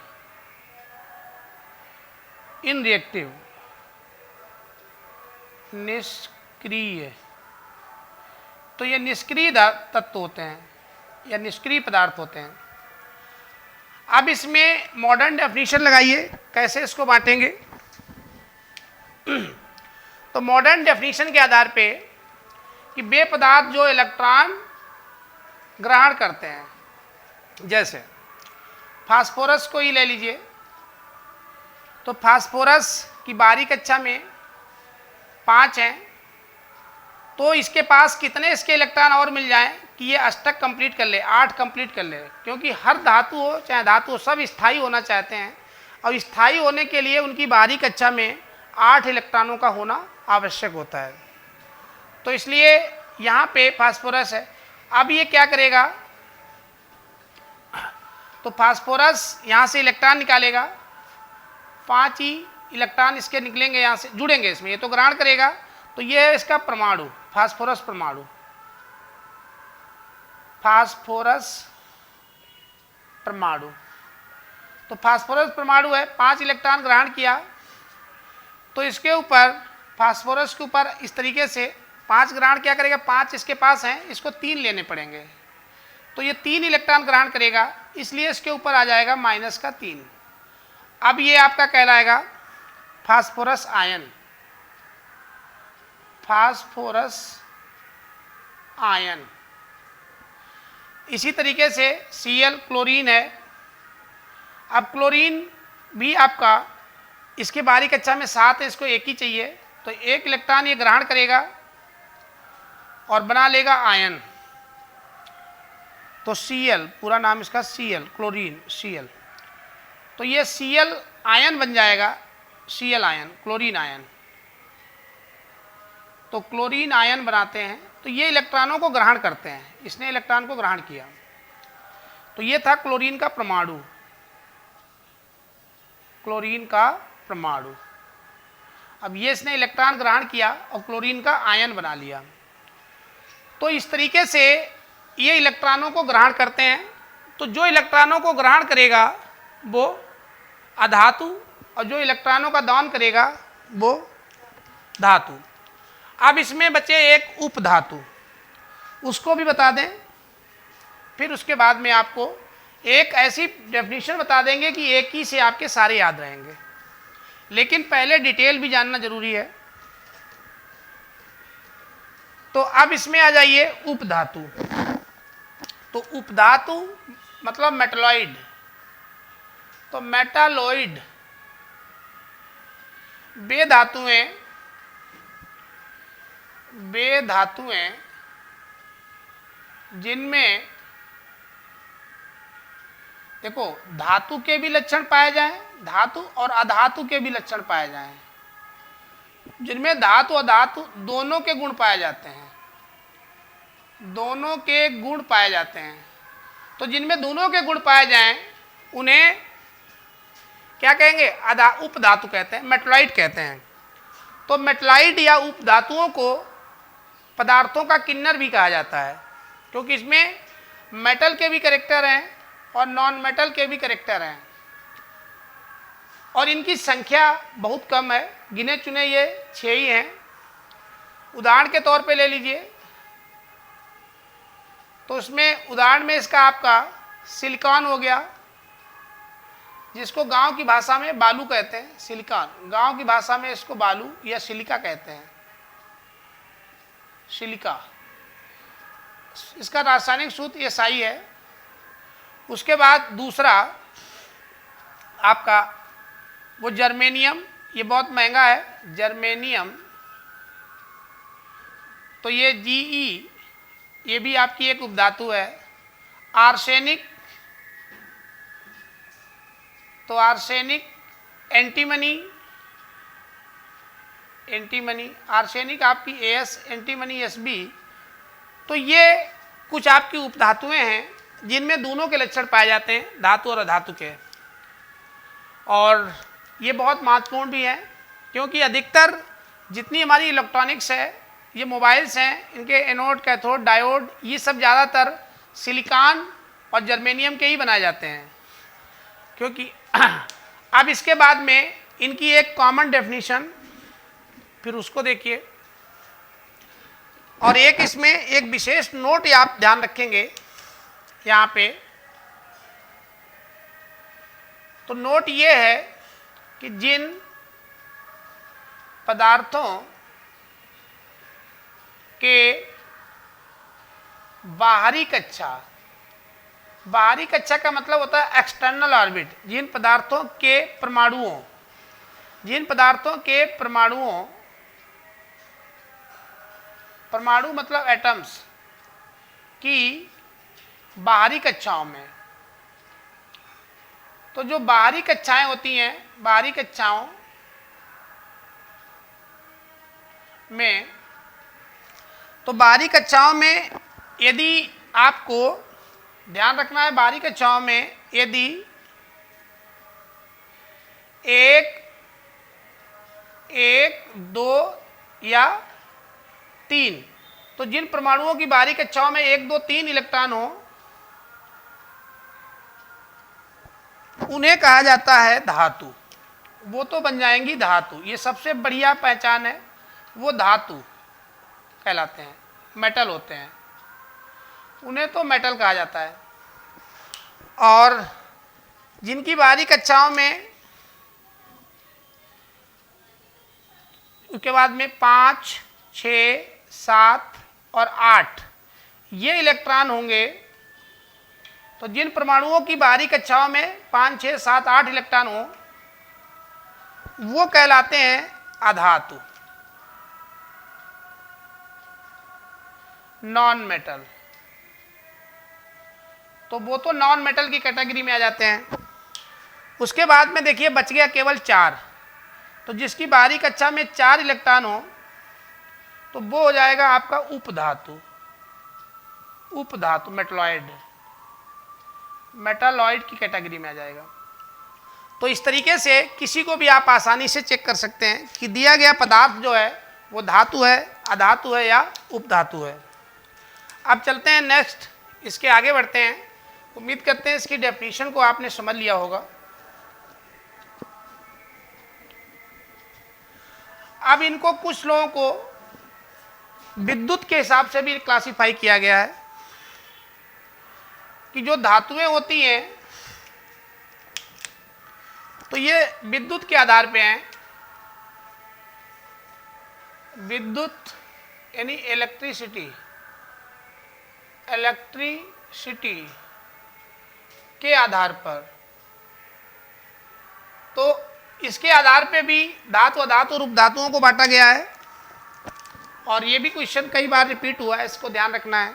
इनरिएक्टिव, निष्क्रिय, तो ये निष्क्रिय तत्व होते हैं या निष्क्रिय पदार्थ होते हैं। अब इसमें मॉडर्न डेफिनेशन लगाइए, कैसे इसको बांटेंगे। तो मॉडर्न डेफिनेशन के आधार पे कि वे पदार्थ जो इलेक्ट्रॉन ग्रहण करते हैं, जैसे फास्फोरस को ही ले लीजिए, तो फास्फोरस की बारीक कक्षा में 5 हैं, तो इसके पास कितने इसके इलेक्ट्रॉन और मिल जाएं कि ये अष्टक कंप्लीट कर ले, 8 कंप्लीट कर ले। क्योंकि हर धातु हो चाहे धातु हो, सब स्थायी होना चाहते हैं, और स्थायी होने के लिए उनकी बारीक कक्षा में 8 इलेक्ट्रॉनों का होना आवश्यक होता है। तो इसलिए यहाँ पे फास्फोरस है। अब ये क्या करेगा, तो फास्फोरस यहाँ से इलेक्ट्रॉन निकालेगा, 5 ही इलेक्ट्रॉन इसके निकलेंगे, यहाँ से जुड़ेंगे इसमें, ये तो ग्रहण करेगा। तो ये है इसका परमाणु, फास्फोरस परमाणु, तो फास्फोरस परमाणु है, 5 इलेक्ट्रॉन ग्रहण किया, तो इसके ऊपर फास्फोरस के ऊपर इस तरीके से 5 ग्रहण क्या करेगा, 5 इसके पास हैं, इसको 3 लेने पड़ेंगे, तो ये 3 इलेक्ट्रॉन ग्रहण करेगा, इसलिए इसके ऊपर आ जाएगा -3। अब ये आपका कहलाएगा फास्फोरस आयन, इसी तरीके से Cl क्लोरीन है। अब क्लोरीन भी आपका इसके बारीक कक्षा में 7 है, इसको 1 ही चाहिए, तो 1 इलेक्ट्रॉन ये ग्रहण करेगा और बना लेगा आयन। तो Cl, पूरा नाम इसका Cl, क्लोरीन Cl, तो ये Cl आयन बन जाएगा, Cl आयन, क्लोरीन आयन। तो क्लोरीन आयन बनाते हैं तो ये इलेक्ट्रॉनों को ग्रहण करते हैं, इसने इलेक्ट्रॉन को ग्रहण किया। तो ये था क्लोरीन का परमाणु, क्लोरीन का परमाणु। अब ये इसने इलेक्ट्रॉन ग्रहण किया और क्लोरीन का आयन बना लिया। तो इस तरीके से ये इलेक्ट्रॉनों को ग्रहण करते हैं। तो जो इलेक्ट्रॉनों को ग्रहण करेगा वो अधातु और जो इलेक्ट्रॉनों का दान करेगा वो धातु। अब इसमें बचे एक उपधातु, उसको भी बता दें, फिर उसके बाद में आपको एक ऐसी डेफिनेशन बता देंगे कि एक ही से आपके सारे याद रहेंगे। लेकिन पहले डिटेल भी जानना जरूरी है। तो अब इसमें आ जाइए उपधातु। तो उपधातु मतलब मेटलॉइड। तो मेटालॉइड वे धातुएं जिनमें देखो धातु के भी लक्षण पाए जाएं, धातु और अधातु के भी लक्षण पाए जाएं, जिनमें धातु और धातु दोनों के गुण पाए जाते हैं, दोनों के गुण पाए जाते हैं। तो जिनमें दोनों के गुण पाए जाएं उन्हें क्या कहेंगे? उपधातु कहते हैं, मेटलॉइड कहते हैं। तो मेटलॉइड या उपधातुओं को पदार्थों का किन्नर भी कहा जाता है, क्योंकि इसमें मेटल के भी कैरेक्टर हैं और नॉन मेटल के भी कैरेक्टर हैं, और इनकी संख्या बहुत कम है, गिने चुने ये 6 ही हैं। उदाहरण के तौर पे ले लीजिए, तो उसमें उदाहरण में इसका आपका सिलिकॉन हो गया, जिसको गांव की भाषा में बालू कहते हैं। सिलिकॉन, गांव की भाषा में इसको बालू या सिलिका कहते हैं, सिलिका। इसका रासायनिक सूत्र SI है। उसके बाद दूसरा आपका वो जर्मेनियम, ये बहुत महंगा है, जर्मेनियम। तो ये GE, ये भी आपकी एक उपधातु है। आर्सेनिक, तो आर्सेनिक, एंटीमनी, आर्सेनिक आपकी AS, एंटीमनी SB। तो ये कुछ आपकी उपधातुएं हैं जिनमें दोनों के लक्षण पाए जाते हैं, धातु और अधातु के। और ये बहुत महत्वपूर्ण भी है, क्योंकि अधिकतर जितनी हमारी इलेक्ट्रॉनिक्स है, ये मोबाइल्स हैं, इनके एनोड, कैथोड, डायोड, ये सब ज़्यादातर सिलिकॉन और जर्मेनियम के ही बनाए जाते हैं। क्योंकि अब इसके बाद में इनकी एक कॉमन डेफिनेशन, फिर उसको देखिए। और एक इसमें एक विशेष नोट आप ध्यान रखेंगे यहाँ पे। तो नोट ये है कि जिन पदार्थों के बाहरी कक्षा, बाहरी कक्षा का मतलब होता है एक्सटर्नल ऑर्बिट, जिन पदार्थों के परमाणुओं, परमाणु मतलब एटम्स की बाहरी कक्षाओं में। तो जो बाहरी कक्षाएं होती हैं, बाहरी कक्षाओं में, तो बाहरी कक्षाओं में यदि आपको ध्यान रखना है, बाहरी कक्षाओं में यदि 1, 2 या 3, तो जिन परमाणुओं की बाहरी कक्षाओं में 1, 2, 3 इलेक्ट्रॉन हो, उन्हें कहा जाता है धातु। वो तो बन जाएंगी धातु। ये सबसे बढ़िया पहचान है, वो धातु कहलाते हैं, मेटल होते हैं, उन्हें तो मेटल कहा जाता है। और जिनकी बाहरी कक्षाओं में उसके बाद में 5, 6, 7 और 8 ये इलेक्ट्रॉन होंगे, तो जिन परमाणुओं की बाहरी कक्षाओं में 5, 6, 7, 8 इलेक्ट्रॉन हो, वो कहलाते हैं अधातु, नॉन मेटल। तो वो तो नॉन मेटल की कैटेगरी में आ जाते हैं। उसके बाद में देखिए बच गया केवल 4। तो जिसकी बाहरी कक्षा में 4 इलेक्ट्रॉन हो, तो तो वो हो जाएगा आपका उपधातु। उपधातु मेटलॉइड, मेटालॉइड की कैटेगरी में आ जाएगा। तो इस तरीके से किसी को भी आप आसानी से चेक कर सकते हैं कि दिया गया पदार्थ जो है वो धातु है, अधातु है या उपधातु है। अब चलते हैं नेक्स्ट, इसके आगे बढ़ते हैं। उम्मीद करते हैं इसकी डेफिनेशन को आपने समझ लिया होगा। अब इनको कुछ लोगों को विद्युत के हिसाब से भी क्लासिफाई किया गया है कि जो धातुएं होती हैं तो ये विद्युत के आधार पे हैं। विद्युत यानी इलेक्ट्रिसिटी, इलेक्ट्रिसिटी के आधार पर, तो इसके आधार पे भी धातु, अधातु और उपधातुओं को बांटा गया है। और ये भी क्वेश्चन कई बार रिपीट हुआ है, इसको ध्यान रखना है।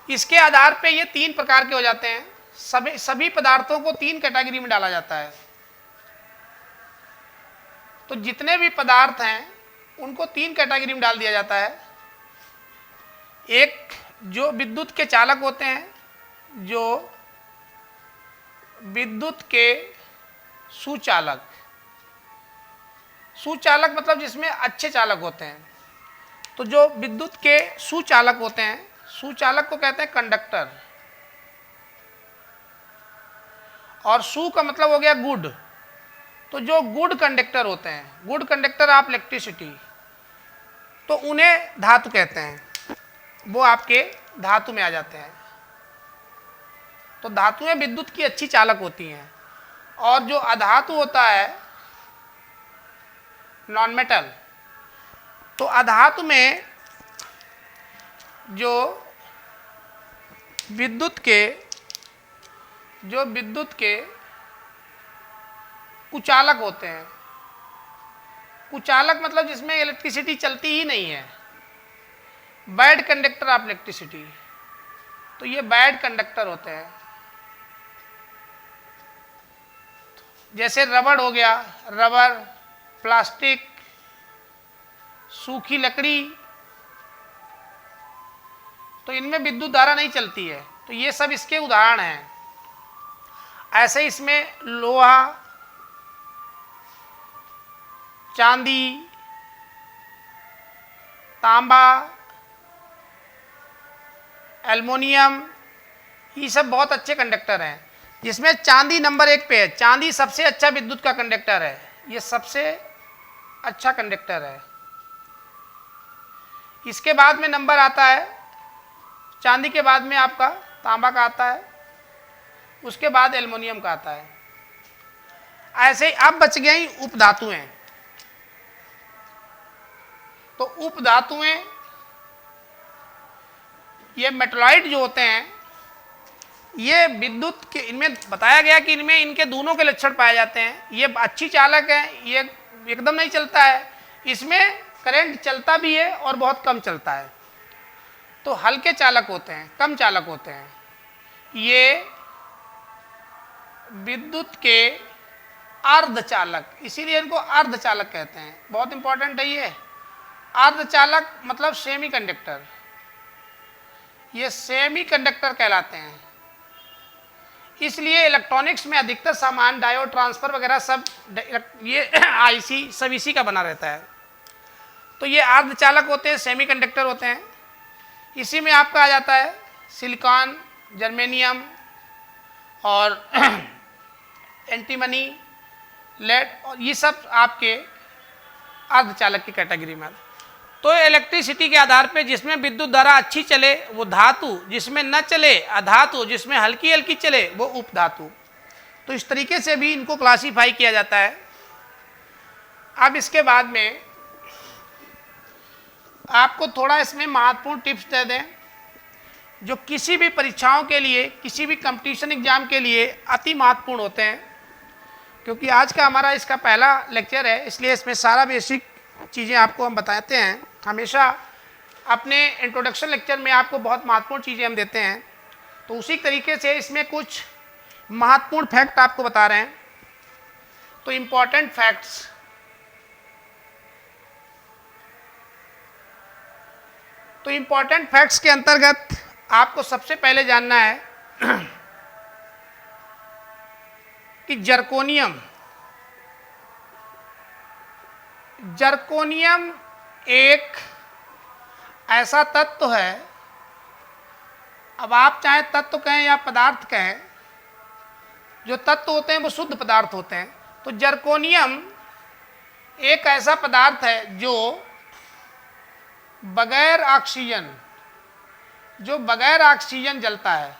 इसके आधार पे ये तीन प्रकार के हो जाते हैं। सभी पदार्थों को तीन कैटेगरी में डाला जाता है। तो जितने भी पदार्थ हैं उनको तीन कैटेगरी में डाल दिया जाता है। एक जो विद्युत के चालक होते हैं, जो विद्युत के सुचालक, सुचालक मतलब जिसमें अच्छे चालक होते हैं। तो जो विद्युत के सुचालक होते हैं, सुचालक को कहते हैं कंडक्टर। और सु का मतलब हो गया गुड, तो जो गुड कंडक्टर होते हैं, गुड कंडक्टर ऑफ इलेक्ट्रिसिटी, तो उन्हें धातु कहते हैं। वो आपके धातु में आ जाते हैं। तो धातुएं विद्युत की अच्छी चालक होती हैं। और जो अधातु होता है नॉन मेटल, तो अधातु में जो विद्युत के कुचालक होते हैं, कुचालक मतलब जिसमें इलेक्ट्रिसिटी चलती ही नहीं है, बैड कंडक्टर ऑफ इलेक्ट्रिसिटी, तो ये बैड कंडक्टर होते हैं। जैसे रबड़ हो गया, रबर, प्लास्टिक, सूखी लकड़ी, तो इनमें विद्युत धारा नहीं चलती है। तो ये सब इसके उदाहरण हैं। ऐसे इसमें लोहा, चांदी, तांबा, एल्युमिनियम, ये सब बहुत अच्छे कंडक्टर हैं। जिसमें चांदी नंबर 1 पे है। चांदी सबसे अच्छा विद्युत का कंडक्टर है, ये सबसे अच्छा कंडक्टर है। इसके बाद में नंबर आता है, चांदी के बाद में आपका तांबा का आता है, उसके बाद एल्युमिनियम का आता है। ऐसे ही अब बच गई उपधातुएं। तो उपधातुएं ये मेटलॉइड जो होते हैं, ये विद्युत के, इनमें बताया गया कि इनमें इनके दोनों के लक्षण पाए जाते हैं। ये अच्छी चालक है, ये एकदम नहीं चलता है, इसमें करंट चलता भी है और बहुत कम चलता है। तो हल्के चालक होते हैं, कम चालक होते हैं। ये विद्युत के अर्धचालक, इसीलिए इनको अर्धचालक कहते हैं। बहुत इंपॉर्टेंट है ये। अर्धचालक मतलब सेमी कंडक्टर, ये सेमी कंडक्टर कहलाते हैं। इसलिए इलेक्ट्रॉनिक्स में अधिकतर सामान, डायोड, ट्रांसफर वगैरह सब, ये आईसी सब इसी का बना रहता है। तो ये अर्धचालक होते हैं, सेमी कंडक्टर होते हैं। इसी में आपका आ जाता है सिलिकॉन, जर्मेनियम और एंटीमनी, लेड, और ये सब आपके अर्धचालक की कैटेगरी में। तो इलेक्ट्रिसिटी के आधार पे जिसमें विद्युत धारा अच्छी चले वो धातु, जिसमें न चले अधातु, जिसमें हल्की हल्की चले वो उपधातु। तो इस तरीके से भी इनको क्लासीफाई किया जाता है। अब इसके बाद में आपको थोड़ा इसमें महत्वपूर्ण टिप्स दे दें जो किसी भी परीक्षाओं के लिए, किसी भी कंपटीशन एग्जाम के लिए अति महत्वपूर्ण होते हैं। क्योंकि आज का हमारा इसका पहला लेक्चर है, इसलिए इसमें सारा बेसिक चीज़ें आपको हम बताते हैं। हमेशा अपने इंट्रोडक्शन लेक्चर में आपको बहुत महत्वपूर्ण चीज़ें हम देते हैं। तो उसी तरीके से इसमें कुछ महत्वपूर्ण फैक्ट आपको बता रहे हैं। तो इम्पॉर्टेंट फैक्ट्स, तो इंपॉर्टेंट फैक्ट्स के अंतर्गत आपको सबसे पहले जानना है कि जर्कोनियम एक ऐसा तत्व है, अब आप चाहे तत्व कहें या पदार्थ कहें, जो तत्व होते हैं वो शुद्ध पदार्थ होते हैं। तो जर्कोनियम एक ऐसा पदार्थ है जो बगैर ऑक्सीजन जलता है।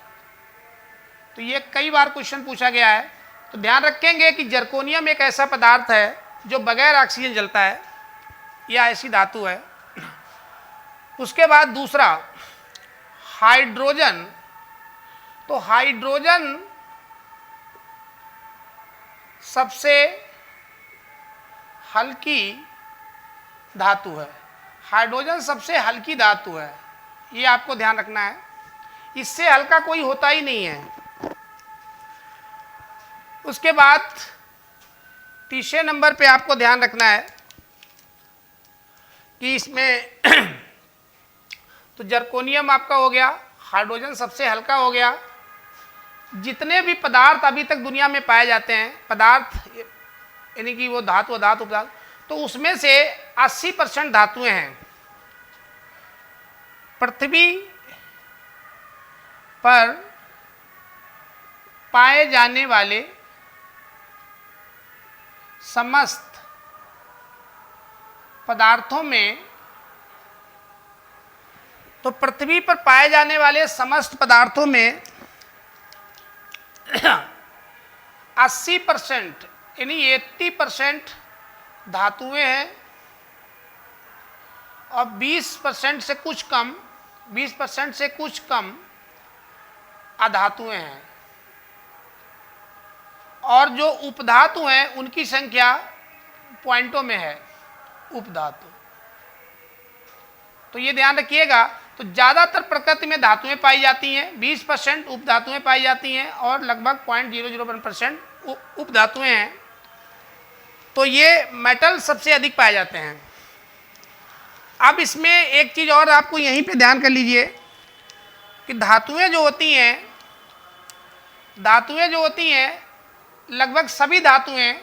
तो ये कई बार क्वेश्चन पूछा गया है, तो ध्यान रखेंगे कि जर्कोनियम एक ऐसा पदार्थ है जो बगैर ऑक्सीजन जलता है, यह ऐसी धातु है। उसके बाद दूसरा हाइड्रोजन। तो हाइड्रोजन सबसे हल्की धातु है। हाइड्रोजन सबसे हल्की धातु है, ये आपको ध्यान रखना है, इससे हल्का कोई होता ही नहीं है। उसके बाद तीसरे नंबर पे आपको ध्यान रखना है कि इसमें तो जर्कोनियम आपका हो गया, हाइड्रोजन सबसे हल्का हो गया। जितने भी पदार्थ अभी तक दुनिया में पाए जाते हैं, पदार्थ यानी कि वो धातु अधातु पदार्थ, तो उसमें से 80% धातुएं हैं। पृथ्वी पर पाए जाने वाले समस्त पदार्थों में, तो पृथ्वी पर पाए जाने वाले समस्त पदार्थों में 80% यानी 80% धातुएं हैं और 20% से कुछ कम अधातुएं हैं। और जो उपधातु हैं उनकी संख्या पॉइंटों में है, उपधातु। तो ये ध्यान रखिएगा। तो ज़्यादातर प्रकृति में धातुएं पाई जाती हैं, 20% उपधातुएं पाई जाती हैं और लगभग 0.001% उपधातुएं हैं। तो ये मेटल सबसे अधिक पाए जाते हैं। अब इसमें एक चीज़ और आपको यहीं पे ध्यान कर लीजिए कि धातुएं जो होती हैं लगभग सभी धातुएं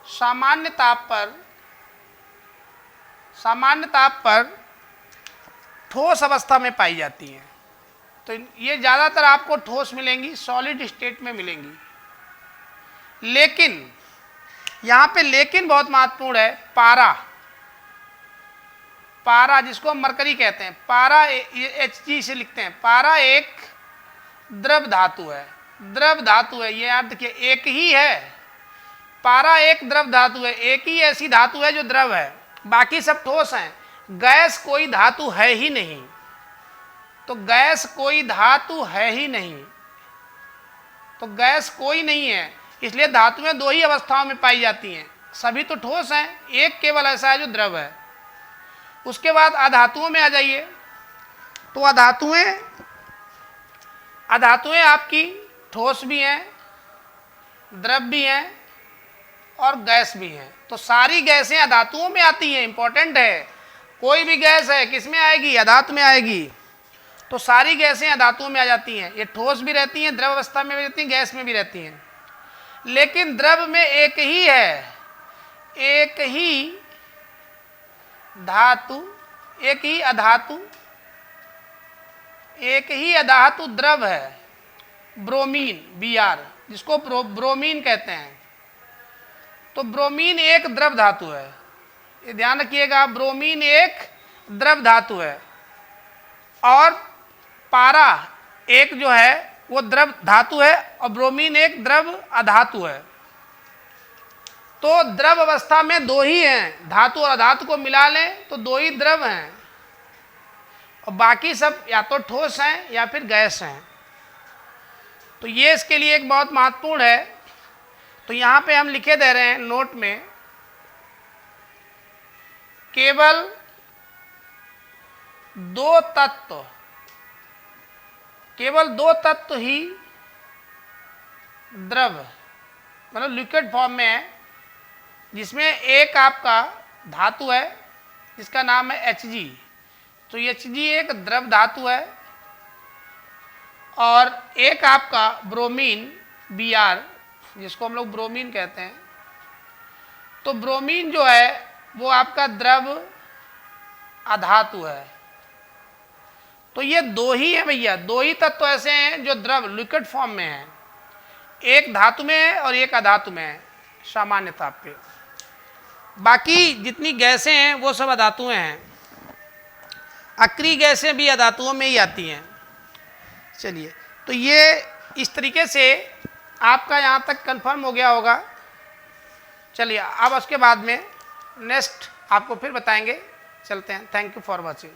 सामान्य ताप पर ठोस अवस्था में पाई जाती हैं। तो ये ज़्यादातर आपको ठोस मिलेंगी, सॉलिड स्टेट में मिलेंगी। लेकिन यहाँ पे लेकिन बहुत महत्वपूर्ण है, पारा जिसको हम मरकरी कहते हैं, पारा Hg से लिखते हैं। पारा एक द्रव धातु है, ये याद रखिए, एक ही है। पारा एक द्रव धातु है, एक ही ऐसी धातु है जो द्रव है, बाकी सब ठोस हैं। गैस कोई धातु है ही नहीं, तो गैस कोई धातु है ही नहीं, तो गैस कोई नहीं है। इसलिए धातुएं दो ही अवस्थाओं में पाई जाती हैं, सभी तो ठोस हैं, एक केवल ऐसा है जो द्रव है। उसके बाद अधातुओं में आ जाइए। तो अधातुएं आपकी ठोस भी हैं, द्रव भी हैं और गैस भी हैं। तो सारी गैसें अधातुओं में आती हैं, इंपॉर्टेंट है। कोई भी गैस है किस में आएगी? अधातु में आएगी। तो सारी गैसें अधातुओं में आ जाती हैं। ये ठोस भी रहती हैं, द्रव अवस्था में भी रहती हैं, गैस में भी रहती हैं। लेकिन द्रव में एक ही है, एक ही धातु, एक ही अधातु द्रव है, ब्रोमीन, Br, जिसको ब्रोमीन कहते हैं। तो ब्रोमीन एक द्रव धातु है, ये ध्यान रखिएगा, ब्रोमीन एक द्रव धातु है। और पारा एक जो है वो द्रव धातु है और ब्रोमीन एक द्रव अधातु है। तो द्रव अवस्था में दो ही हैं, धातु और अधातु को मिला लें तो दो ही द्रव हैं और बाकी सब या तो ठोस हैं या फिर गैस हैं। तो ये इसके लिए एक बहुत महत्वपूर्ण है। तो यहाँ पे हम लिखे दे रहे हैं नोट में, केवल दो तत्व ही द्रव मतलब लिक्विड फॉर्म में है, जिसमें एक आपका धातु है जिसका नाम है Hg। तो Hg एक द्रव धातु है और एक आपका ब्रोमीन Br, जिसको हम लोग ब्रोमीन कहते हैं। तो ब्रोमीन जो है वो आपका द्रव अधातु है। तो ये दो ही है भैया, दो ही तत्व ऐसे हैं जो द्रव लिक्विड फॉर्म में हैं, एक धातु में है और एक अधातु में है सामान्य ताप पे। बाकी जितनी गैसें हैं वो सब अधातुएं हैं, अक्रिय गैसें भी अधातुओं में ही आती हैं। चलिए, तो ये इस तरीके से आपका यहाँ तक कंफर्म हो गया होगा। चलिए, अब उसके बाद में नेक्स्ट आपको फिर बताएंगे। चलते हैं। Thank you for watching.